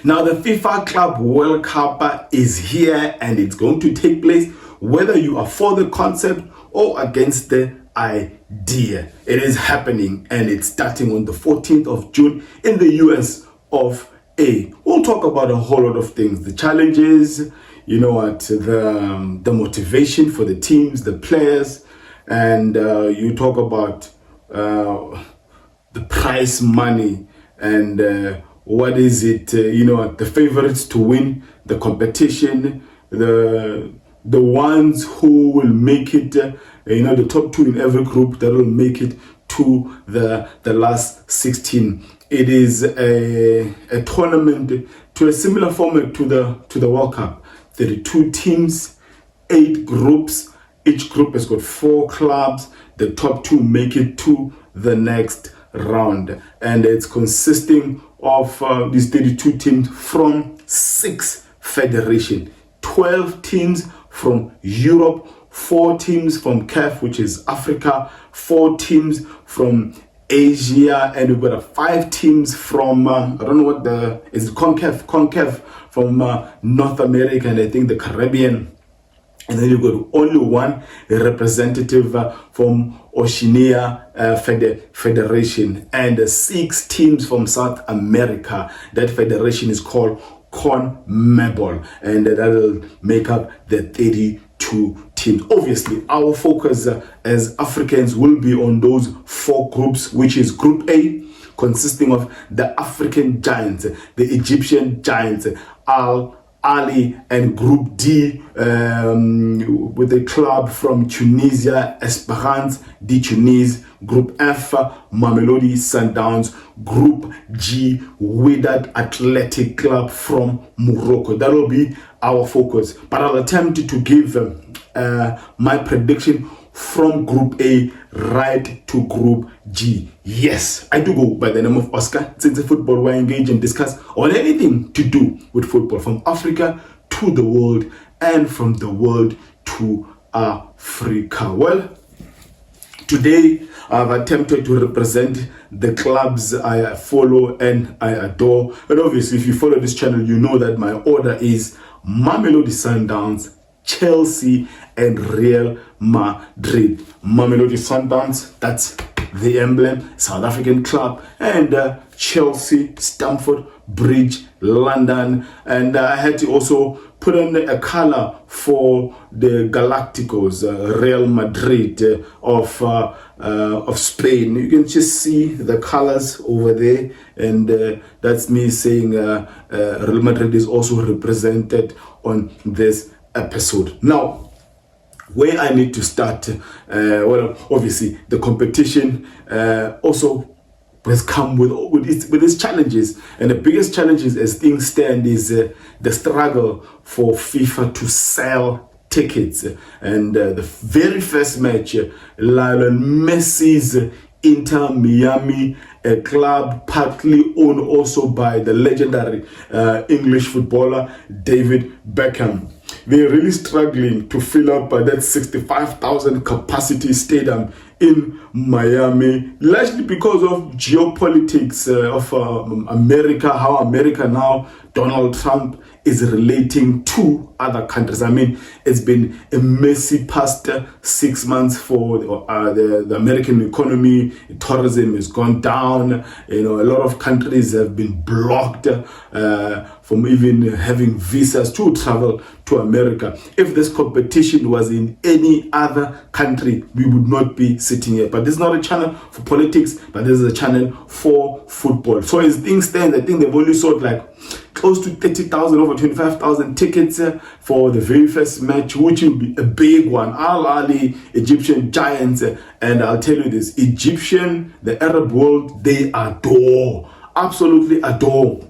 Now, the FIFA Club World Cup is here and it's going to take place whether you are for the concept or against the idea. It is happening and it's starting on the 14th of June in the US of A. We'll talk about a whole lot of things, the challenges, the motivation for the teams, the players, and you talk about the prize money and what is it, the favorites to win the competition, the ones who will make it, the top two in every group that will make it to the last 16. It is a tournament to a similar format to the World Cup. 32 teams, 8 groups. Each group has got 4 clubs. The top 2 make it to the next round, and it's consisting of these 32 teams from 6 federations, 12 teams from Europe, 4 teams from CAF, which is Africa, 4 teams from Asia, and we've got 5 teams from I don't know what is it, CONCACAF from North America, and I think the Caribbean. And then you've got only one representative from Oceania Federation, and 6 teams from South America. That federation is called CONMEBOL, and that'll make up the 32 teams. Obviously, our focus as Africans will be on those 4 groups, which is Group A, consisting of the African giants, the Egyptian giants, Ahly, and Group D with a club from Tunisia, Esperance de Tunis. Group F, Mamelodi Sundowns. Group G, Wydad Athletic Club from Morocco. That will be our focus, but I'll attempt to give my prediction from Group A right to Group G. Yes, I do go by the name of Oscar. Since the football, we engage and discuss on anything to do with football, from Africa to the world and from the world to Africa. Well, today I've attempted to represent the clubs I follow and I adore. And obviously, if you follow this channel, you know that my order is Mamelodi Sundowns, Chelsea, and Real Madrid. Mamelodi Sundowns, that's the emblem, South African club, and Chelsea, Stamford Bridge, London. And I had to also put on a color for the Galacticos, Real Madrid of Spain. You can just see the colors over there, and that's me saying Real Madrid is also represented on this episode. Now, where I need to start, well, obviously the competition also has come with its challenges, and the biggest challenges as things stand is the struggle for FIFA to sell tickets. And the very first match, Lionel Messi's Inter Miami, a club partly owned also by the legendary English footballer David Beckham. They're really struggling to fill up that 65,000 capacity stadium in Miami, largely because of geopolitics of America, how America now, Donald Trump, is relating to other countries. I mean, it's been a messy past 6 months for the American economy. Tourism has gone down. A lot of countries have been blocked from even having visas to travel to America. If this competition was in any other country, we would not be sitting here. But this is not a channel for politics, but this is a channel for football. So as things stand, I think they've only sold like close to 30,000, over 25,000 tickets for the very first match, which will be a big one. Ahly, Egyptian giants, and I'll tell you this, the Arab world, they adore, absolutely adore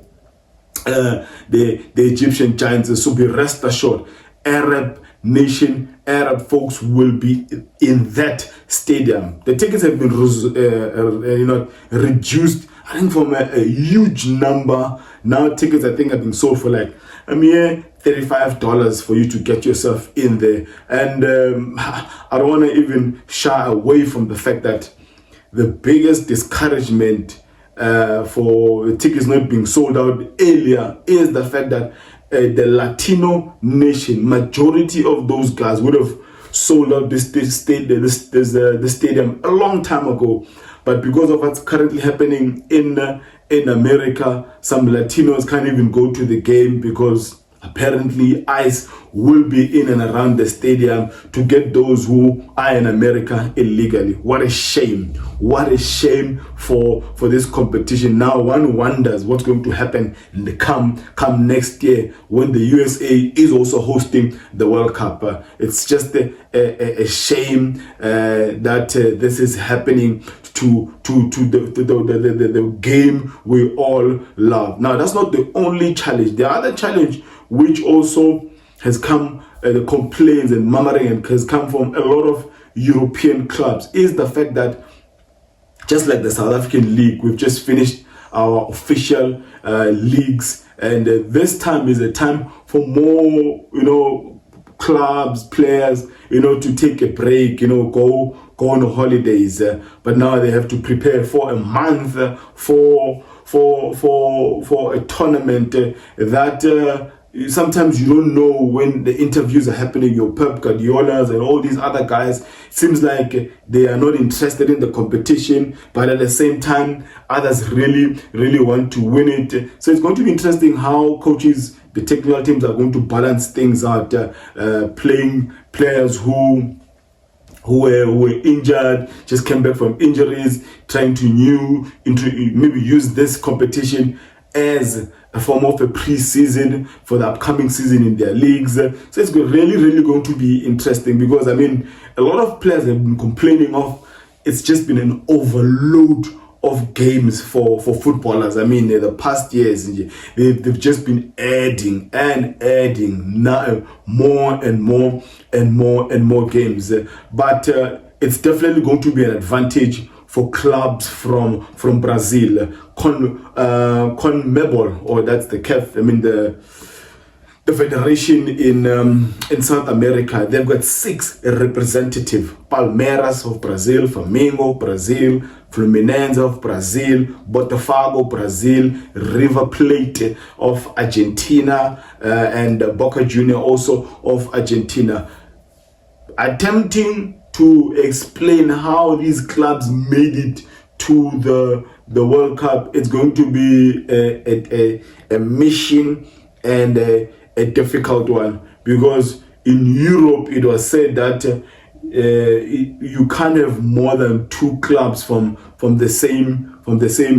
the Egyptian giants. So be rest assured, Arab nation, Arab folks will be in that stadium. The tickets have been reduced, I think, from a huge number. Now tickets, I think, have been sold for like a mere $35 for you to get yourself in there. And I don't want to even shy away from the fact that the biggest discouragement for tickets not being sold out earlier is the fact that the Latino nation, majority of those guys would have sold out this stadium a long time ago. But because of what's currently happening in America, some Latinos can't even go to the game because apparently ICE will be in and around the stadium to get those who are in America illegally. What a shame. What a shame for this competition. Now one wonders what's going to happen in the come next year when the USA is also hosting the World Cup. It's just a shame that this is happening to the game we all love. Now that's not the only challenge. The other challenge which also has come, the complaints and murmuring and has come from a lot of European clubs, is the fact that just like the South African League, we've just finished our official leagues, and this time is a time for more, clubs, players, to take a break, go on holidays. But now they have to prepare for a month for a tournament that sometimes you don't know when the interviews are happening. Your Pep Guardiolas and all these other guys, it seems like they are not interested in the competition, but at the same time others really want to win it. So it's going to be interesting how coaches, the technical teams, are going to balance things out, playing players who were injured, just came back from injuries, trying to maybe use this competition as a form of a pre-season for the upcoming season in their leagues. So it's really going to be interesting, because a lot of players have been complaining of it's just been an overload of games for footballers. The past years they've just been adding now more and more games, but it's definitely going to be an advantage for clubs from Brazil. CONMEBOL, or that's the CAF, the federation in South America, they've got 6 representatives: Palmeiras of Brazil, Flamengo Brazil, Fluminense of Brazil, Botafogo Brazil, River Plate of Argentina, and Boca Junior also of Argentina, attempting to explain how these clubs made it to the World Cup. It's going to be a mission and a difficult one, because in Europe it was said that you can't have more than 2 clubs from the same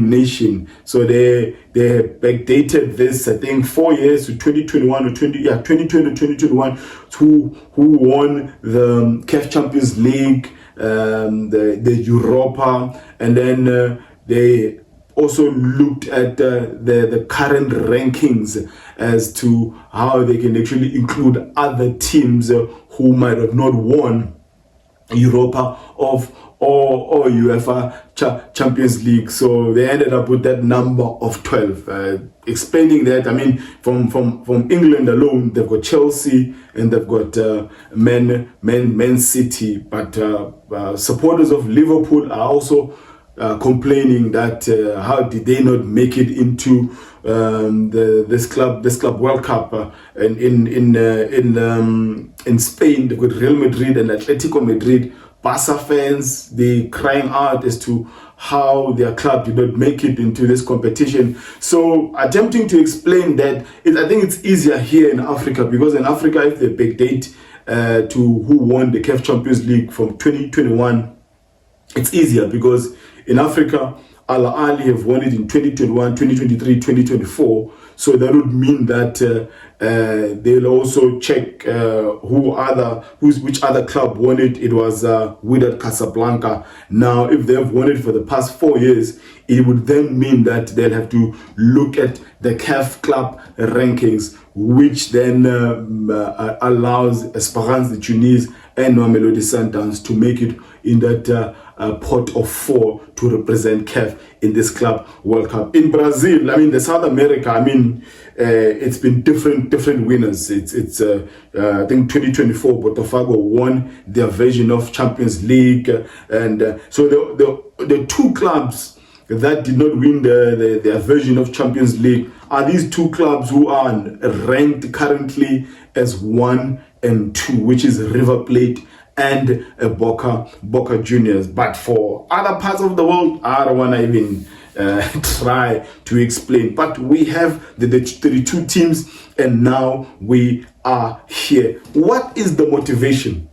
nation. So they backdated this, I think, 4 years to 2021 or 2020 to 2021, who won the CAF Champions League, the Europa, and then they also looked at the current rankings as to how they can actually include other teams who might have not won Europa or UEFA Champions League. So they ended up with that number of 12. Explaining that, from England alone, they've got Chelsea and they've got Man City. But supporters of Liverpool are also complaining that how did they not make it into this club World Cup. And in Spain, they've got Real Madrid and Atletico Madrid. Barca fans, they crying out as to how their club did not make it into this competition. So attempting to explain that, I think it's easier here in Africa, because in Africa, if they backdate to who won the CAF Champions League from 2021, it's easier, because in Africa, Ahly have won it in 2021, 2023, 2024. So that would mean that they'll also check which other club won it. It was Wydad Casablanca. Now, if they have won it for the past 4 years, it would then mean that they'll have to look at the CAF club rankings, which then allows Esperance de Tunis and Mamelodi Sundowns to make it in that pot of 4 to represent CAF in this club World Cup. In Brazil, the South America, it's been different winners. It's I think 2024 Botafogo won their version of Champions League, and so the 2 clubs that did not win their version of Champions League are these two clubs who are ranked currently as 1 and 2, which is River Plate and Boca Juniors. But for other parts of the world, I don't want to even try to explain. But we have the 32 teams, and now we are here. What is the motivation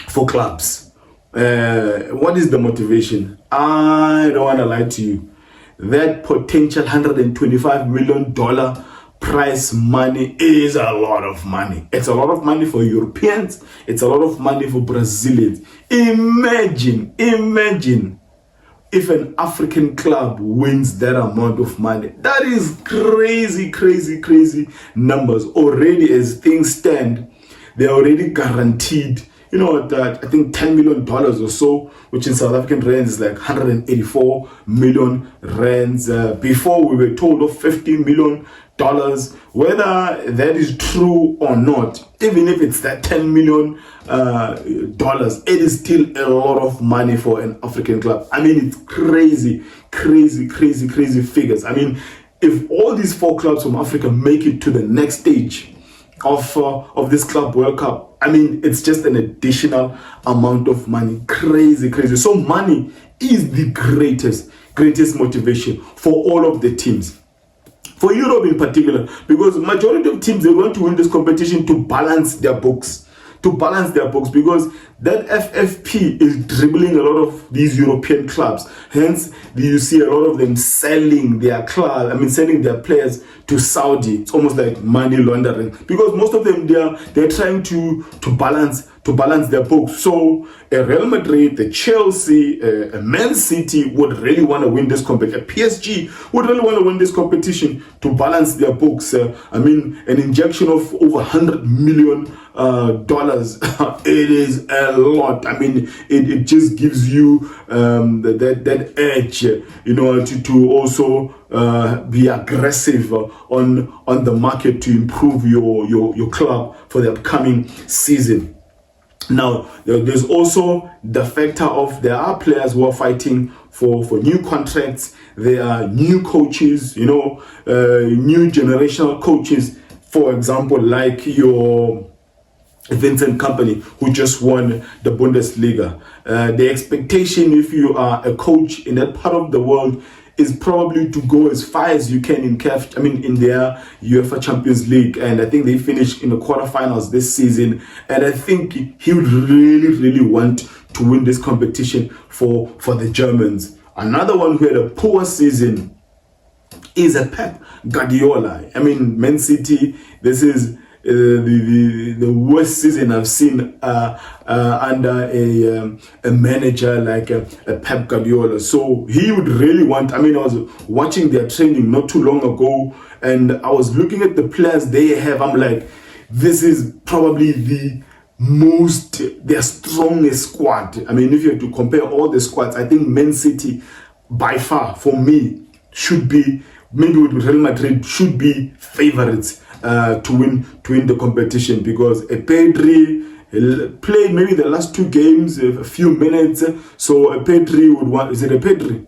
for clubs? What is the motivation? I don't want to lie to you. That potential $125 million prize money is a lot of money. It's a lot of money for Europeans. It's a lot of money for Brazilians. Imagine if an African club wins that amount of money. That is crazy numbers. Already, as things stand, they're already guaranteed, you know, that I think $10 million or so, which in South African rands is like 184 million rands. Before we were told of $50 million. Whether that is true or not, even if it's that $10 million, it is still a lot of money for an African club. I mean, it's crazy figures. I mean, if all these 4 clubs from Africa make it to the next stage of this Club World Cup, I mean, it's just an additional amount of money. Crazy. So money is the greatest motivation for all of the teams. For Europe in particular, because majority of teams, they want to win this competition to balance their books. Because that FFP is dribbling a lot of these European clubs. Hence, you see a lot of them selling their players to Saudi. It's almost like money laundering, because most of them they're trying to balance their books. So a Real Madrid, the Chelsea, a Man City would really want to win this competition. A PSG would really want to win this competition to balance their books. I mean, an injection of over $100 million. It is a lot. I mean, it just gives you that edge, you know, to also be aggressive on the market to improve your club for the upcoming season. Now, there's also the factor of there are players who are fighting for new contracts. There are new coaches, you know, new generational coaches. For example, like your Vincent Kompany, who just won the Bundesliga. The expectation, if you are a coach in that part of the world, is probably to go as far as you can in their UEFA Champions League. And I think they finished in the quarterfinals this season. And I think he would really want to win this competition for the Germans. Another one who had a poor season is a Pep Guardiola. I mean, Man City, this is the worst season I've seen under a manager like a Pep Guardiola. So he would really want, I was watching their training not too long ago, and I was looking at the players they have. I'm like, this is probably their strongest squad. I mean, if you have to compare all the squads, I think Man City by far for me should be, maybe with Real Madrid, should be favorites to win the competition, because Pedri played maybe the last 2 games a few minutes, so Pedri would want, is it a Pedri?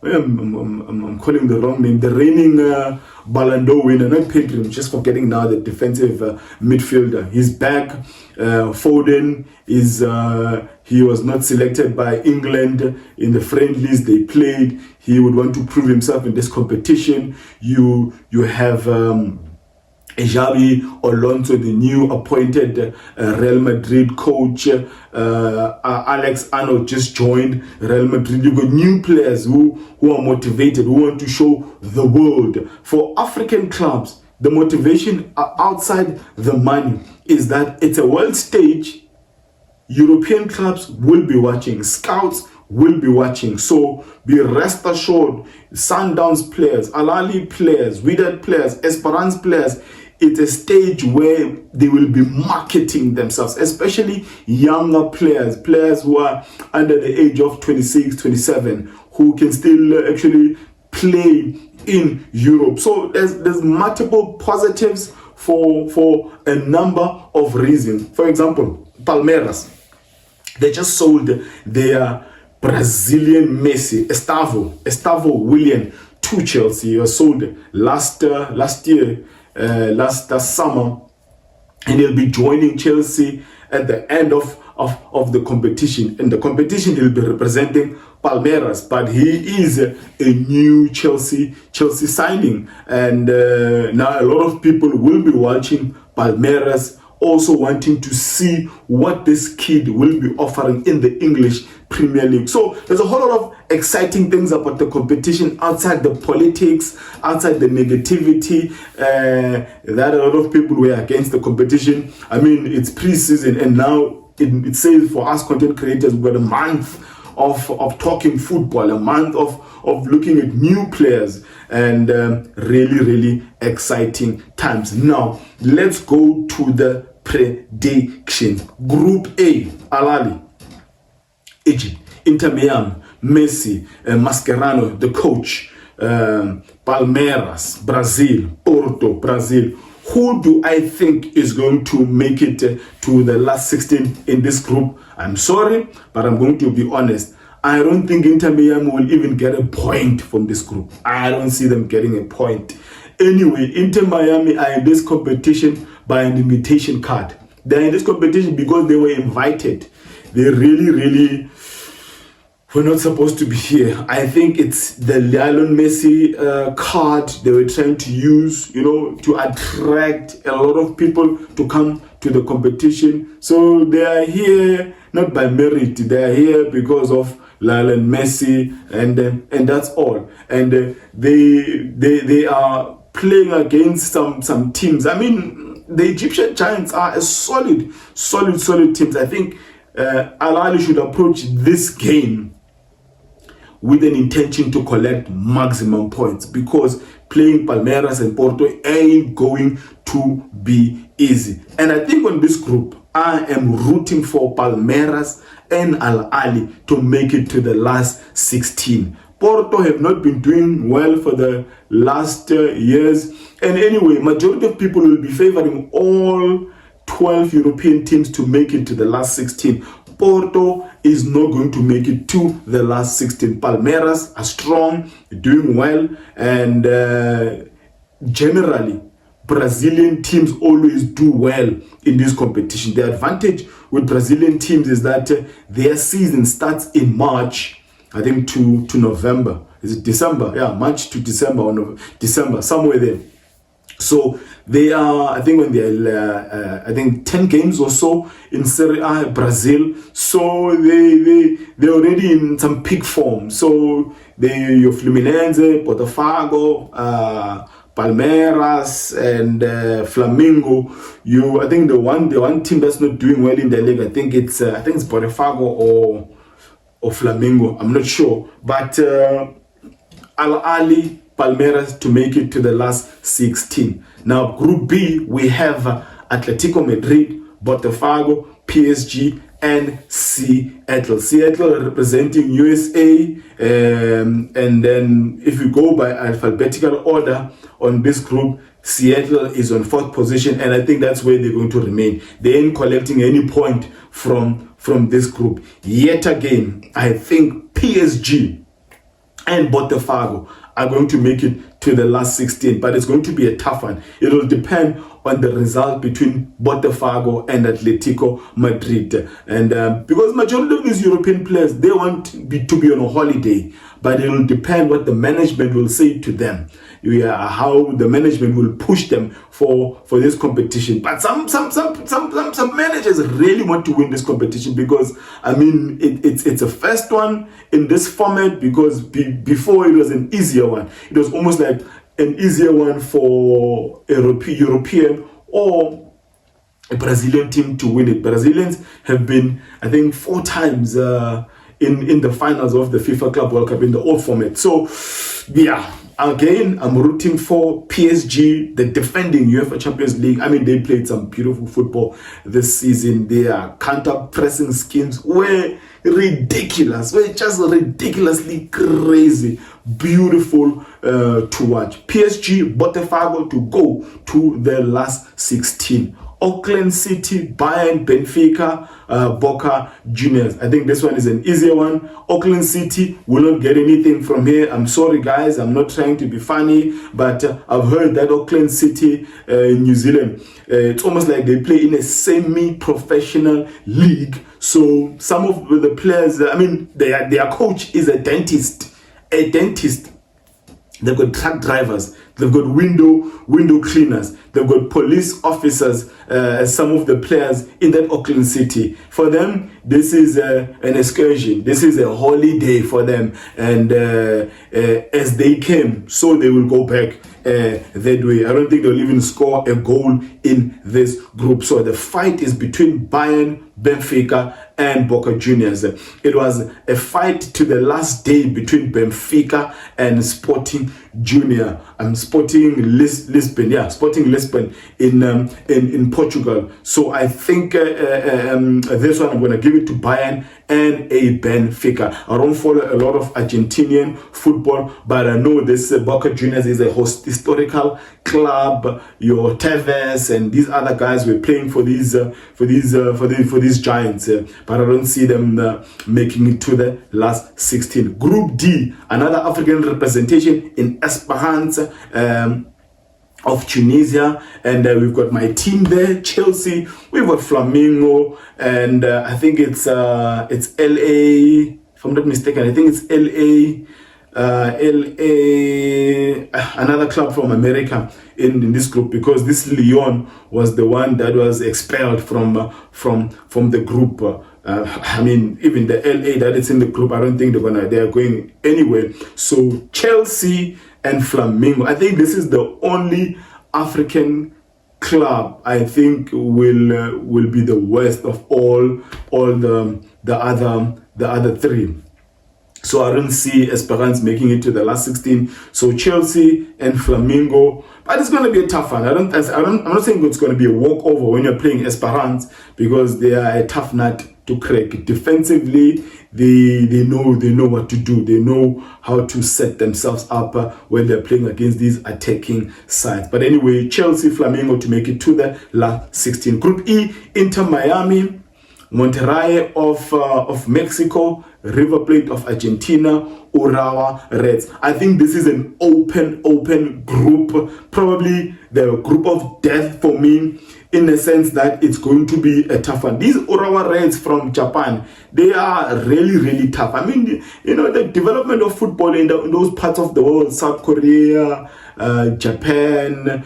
I'm calling the wrong name, the reigning Ballon d'Or winner, not Pedri, I'm just forgetting now, the defensive midfielder. He's back. Foden is he was not selected by England in the friendlies they played. He would want to prove himself in this competition. You have Xabi, Alonso, the new appointed Real Madrid coach. Alex Arnold just joined Real Madrid. You've got new players who are motivated, who want to show the world. For African clubs, the motivation outside the money is that it's a world stage. European clubs will be watching. Scouts will be watching. So be rest assured, Sundowns players, Ahly players, Wydad players, Esperance players, it's a stage where they will be marketing themselves, especially younger players who are under the age of 26, 27, who can still actually play in Europe. So there's multiple positives for a number of reasons. For example, Palmeiras, they just sold their Brazilian Messi, Estavo William to Chelsea. He was sold last summer, and he'll be joining Chelsea at the end of the competition. In the competition, he'll be representing Palmeiras, but he is a new Chelsea signing, and now a lot of people will be watching Palmeiras, also wanting to see what this kid will be offering in the English Premier League. So there's a whole lot of exciting things about the competition, outside the politics, outside the negativity, that a lot of people were against the competition. I mean, it's pre-season, and now it says for us content creators, we've got a month of talking football, a month of looking at new players, and really exciting times. Now let's go to the predictions. Group A: Ahly, Egypt; Inter Miami, Messi, Mascherano, the coach; Palmeiras, Brazil; Porto, Brazil. Who do I think is going to make it to the last 16 in this group? I'm sorry, but I'm going to be honest. I don't think Inter Miami will even get a point from this group. I don't see them getting a point. Anyway, Inter Miami are in this competition by an invitation card. They're in this competition because they were invited. They really were not supposed to be here. I think it's the Lionel Messi card they were trying to use, to attract a lot of people to come to the competition. So they are here not by merit. They are here because of Lionel Messi, and that's all. And they are playing against some teams. I mean, the Egyptian Giants are a solid teams. I think Ahly should approach this game with an intention to collect maximum points, because playing Palmeiras and Porto ain't going to be easy. And I think on this group, I am rooting for Palmeiras and Ahly to make it to the last 16. Porto have not been doing well for the last years. And anyway, majority of people will be favoring all 12 European teams to make it to the last 16. Porto is not going to make it to the last 16. Palmeiras are strong, doing well, and generally, Brazilian teams always do well in this competition. The advantage with Brazilian teams is that their season starts in March, I think, to November. Is it December? Yeah, March to December, or December, somewhere there. So they are, I think, when they're, 10 games or so in Serie A, Brazil. So they're already in some peak form. So your Fluminense, Botafogo, Palmeiras, and Flamengo. I think the one team that's not doing well in the league, I think it's Botafogo or Flamengo. I'm not sure, but Ahly, Palmeiras to make it to the last 16. Now, Group B, we have Atletico Madrid, Botafogo, PSG, and Seattle. Seattle representing USA, and then if we go by alphabetical order on this group, Seattle is on 4th position, and I think that's where they're going to remain. They ain't collecting any point from this group. Yet again, I think PSG and Botafogo are going to make it to the last 16, but it's going to be a tough one. It will depend on the result between Botafogo and Atletico Madrid. And because majority of these European players, they want to be on a holiday, but it will depend what the management will say to them. How the management will push them for this competition. But some managers really want to win this competition, because I mean it's a first one in this format, because before it was an easier one. It was almost like an easier one for a European or a Brazilian team to win it. Brazilians have been, I think, 4 times in the finals of the FIFA Club World Cup in the old format. So yeah, again, I'm rooting for PSG, the defending UEFA Champions League. I mean, they played some beautiful football this season. Their counter-pressing schemes were ridiculous. Were just ridiculously crazy. Beautiful to watch. PSG, Botafogo to go to the last 16 Auckland City, Bayern, Benfica, Boca Juniors. I think this one is an easier one. Auckland City will not get anything from here. I'm sorry, guys. I'm not trying to be funny, but I've heard that Auckland City in New Zealand, it's almost like they play in a semi-professional league. So some of the players, I mean, their coach is a dentist. A dentist. They've got truck drivers. They've got window cleaners. They've got police officers. Some of the players in that Auckland City. For them, this is an excursion. This is a holiday for them. And as they came, so they will go back that way. I don't think they'll even score a goal in this group. So the fight is between Bayern, Benfica, and Boca Juniors. It was a fight to the last day between Benfica and Sporting Junior. Sporting Lisbon. Yeah, Sporting Lisbon in Portugal. So I think this one I'm going to give it to Bayern and a Benfica. I don't follow a lot of Argentinian football, but I know this Boca Juniors is a historical club. Your Tevez and these other guys were playing for these giants, but I don't see them making it to the last 16. Group D, another African representation in Esperance of Tunisia, and we've got my team there, Chelsea. We've got Flamengo, and I think it's LA. If I'm not mistaken, I think it's LA. Another club from America in this group, because this Lyon was the one that was expelled from the group. I mean, even the LA that is in the group, I don't think they're going anywhere. So Chelsea and Flamengo, I think this is the only African club I think will be the worst of all the other three. So I don't see Esperance making it to the last 16. So Chelsea and Flamengo, but it's going to be a tough one. I'm not saying it's going to be a walkover when you're playing Esperance, because they are a tough nut to crack. Defensively, they know what to do. They know how to set themselves up when they're playing against these attacking sides. But anyway, Chelsea, Flamengo to make it to the last 16. Group E, Inter Miami, Monterrey of Mexico, River Plate of Argentina, Urawa Reds. I think this is an open group, probably the group of death for me, in the sense that it's going to be a tough one. These Urawa Reds from Japan, they are really tough. I mean, you know, the development of football in those parts of the world, South Korea, Japan,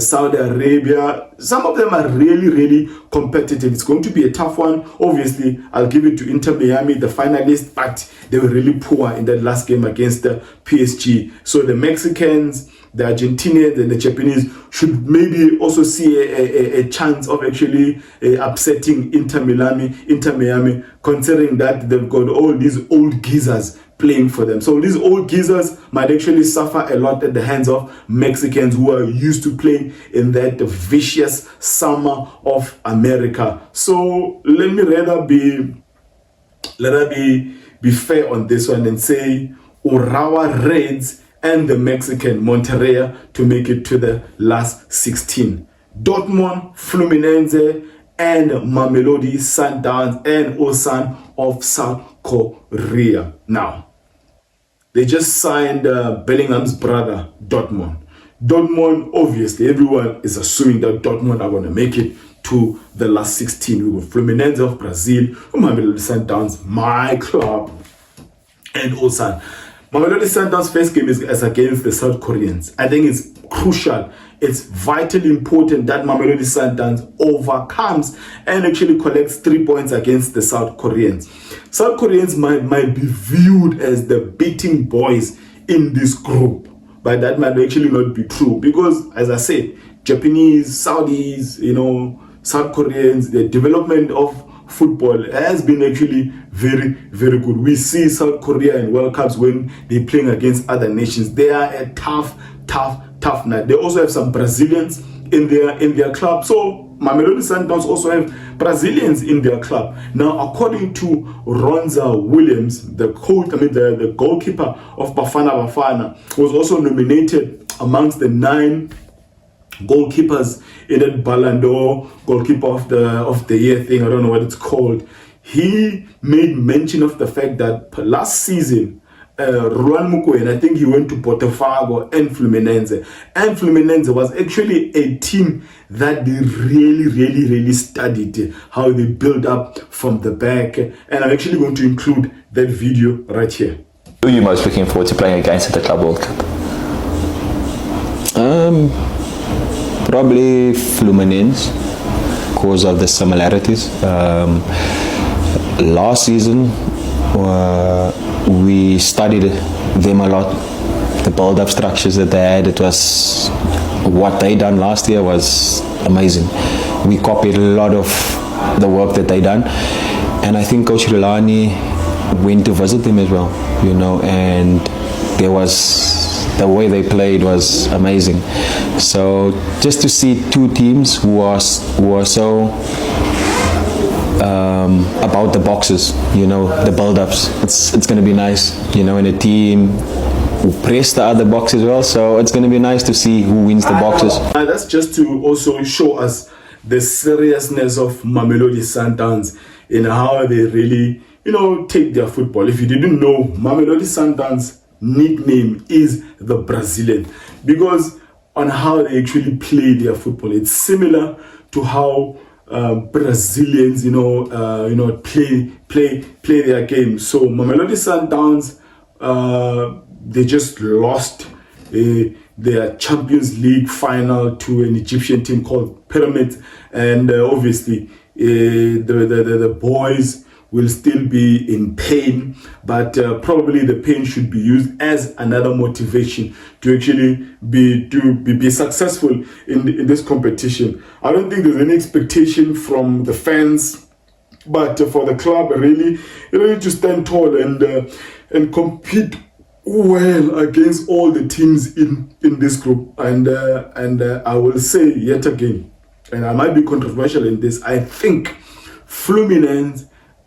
Saudi Arabia, some of them are really competitive. It's going to be a tough one. Obviously, I'll give it to Inter Miami, the finalists, but they were really poor in that last game against the PSG. So the Mexicans, the Argentinians, and the Japanese should maybe also see a chance of actually upsetting Inter Miami, considering that they've got all these old geezers playing for them. So these old geezers might actually suffer a lot at the hands of Mexicans who are used to playing in that vicious summer of America. So let me rather be fair on this one and say Urawa Reds and the Mexican Monterrey to make it to the last 16. Dortmund, Fluminense, and Mamelodi Sundowns and Ulsan of South Korea. Now, they just signed Bellingham's brother, Dortmund. Dortmund, obviously, everyone is assuming that Dortmund are going to make it to the last 16. We got Fluminense of Brazil, Mamelodi Sundowns, my club, and Ulsan. Mamelodi Sundowns' first game is against the South Koreans. I think it's crucial. It's vitally important that Mamelodi Sundowns overcomes and actually collects 3 points against the South Koreans. South Koreans might be viewed as the beating boys in this group, but that might actually not be true, because, as I said, Japanese, Saudis, South Koreans, the development of football has been actually very good. We see South Korea in World Cups when they're playing against other nations. They are a tough nut. They also have some Brazilians in their club. So Mamelodi Sundowns also have Brazilians in their club. Now, according to Ronza Williams, the goalkeeper of Bafana Bafana, was also nominated amongst the 9 goalkeepers in that Ballon d'Or goalkeeper of the year thing. I don't know what it's called. He made mention of the fact that last season, Ruan Mukwena, I think he went to Botafogo and Fluminense. And Fluminense was actually a team that they really studied how they build up from the back. And I'm actually going to include that video right here. Who are you most looking forward to playing against at the Club World Cup? Probably Fluminense, because of the similarities. Last season, we studied them a lot. The build-up structures that they had, it was what they done last year was amazing. We copied a lot of the work that they done, and I think Coach Rulani went to visit them as well, you know, and there was the way they played was amazing. So just to see two teams who are so about the boxes, you know, the build-ups, it's going to be nice, you know, and a team who press the other box as well. So it's going to be nice to see who wins the boxes. That's just to also show us the seriousness of Mamelodi Sundowns in how they really, you know, take their football. If you didn't know, Mamelodi Sundowns nickname is the Brazilian, because on how they actually play their football, it's similar to how Brazilians, play their game. So Mamelodi Sundowns, they just lost their Champions League final to an Egyptian team called Pyramids, and obviously the boys will still be in pain, but probably the pain should be used as another motivation to actually be successful in this competition. I don't think there's any expectation from the fans, but for the club, really, you need to stand tall and compete well against all the teams in this group. And I will say yet again, and I might be controversial in this, I think Fluminense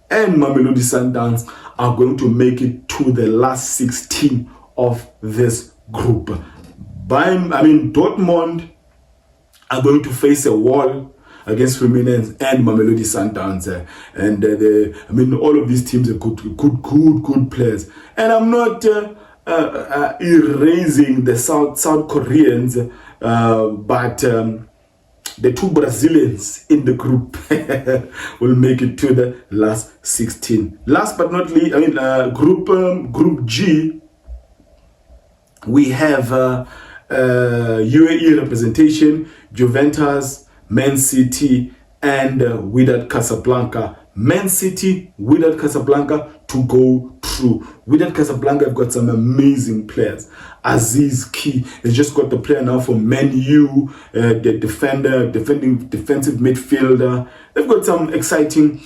and Mamelodi Sundowns are going to make it to the last 16 of this group. Dortmund are going to face a wall against Fluminense and Mamelodi Sundowns, all of these teams are good players. And I'm not erasing the South Koreans, but the two Brazilians in the group will make it to the last 16. Last but not least, Group G, we have UAE representation, Juventus, Man City, and Wydad Casablanca. Man City, Wydad Casablanca to go through. Wydad Casablanca have got some amazing players. Aziz Ki has just got the player now for Man U, the defensive midfielder. They've got some exciting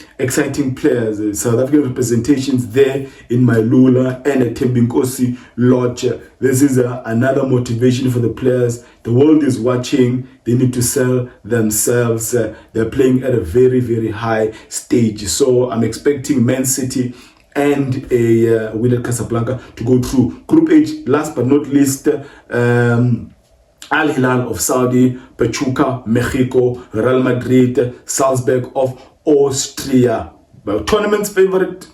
players. South African representations there in Mailula and at Tembinkosi Lodge. This is another motivation for the players. The world is watching. They need to sell themselves. They're playing at a very high stage. So I'm expecting Man City and a Wydad Casablanca to go through. Group H, last but not least, Al Hilal of Saudi, Pachuca, Mexico, Real Madrid, Salzburg of Austria. But tournament's favorite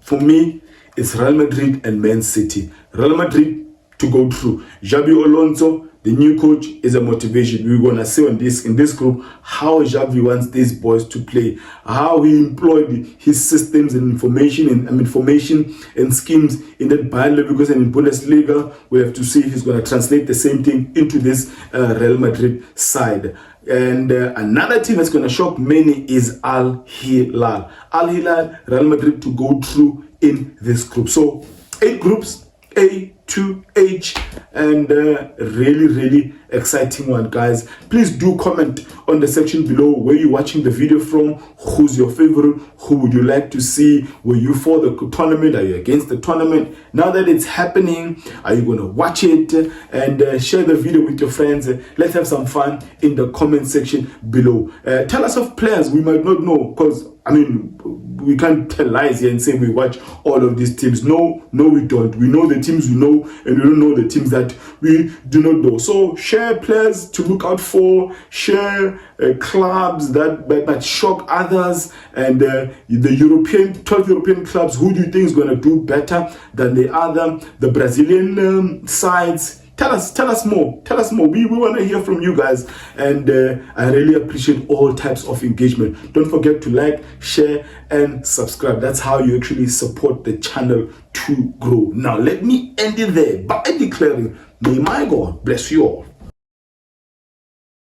for me is Real Madrid and Man City. Real Madrid to go through. Xabi Alonso, the new coach, is a motivation. We're gonna see in this group how Xavi wants these boys to play, how he employed his systems and information and schemes in that Bayern Leverkusen and in Bundesliga. We have to see if he's gonna translate the same thing into this Real Madrid side. And another team that's gonna shock many is Al Hilal. Al Hilal, Real Madrid to go through in this group. So 8 groups, A to H, and really exciting one, guys. Please do comment on the section below where you're watching the video from. Who's your favorite? Who would you like to see? Were you for the tournament? Are you against the tournament? Now that it's happening, are you going to watch it? And share the video with your friends. Let's have some fun in the comment section below. Tell us of players we might not know, because we can't tell lies here and say we watch all of these teams. No, we don't. We know the teams we know, and we don't know the teams that we do not know. So share share players to look out for, share clubs that shock others, and the 12 European clubs, who do you think is going to do better than the other, the Brazilian sides. Tell us more. We want to hear from you guys, and I really appreciate all types of engagement. Don't forget to like, share, and subscribe. That's how you actually support the channel to grow. Now, let me end it there by declaring, may my God bless you all.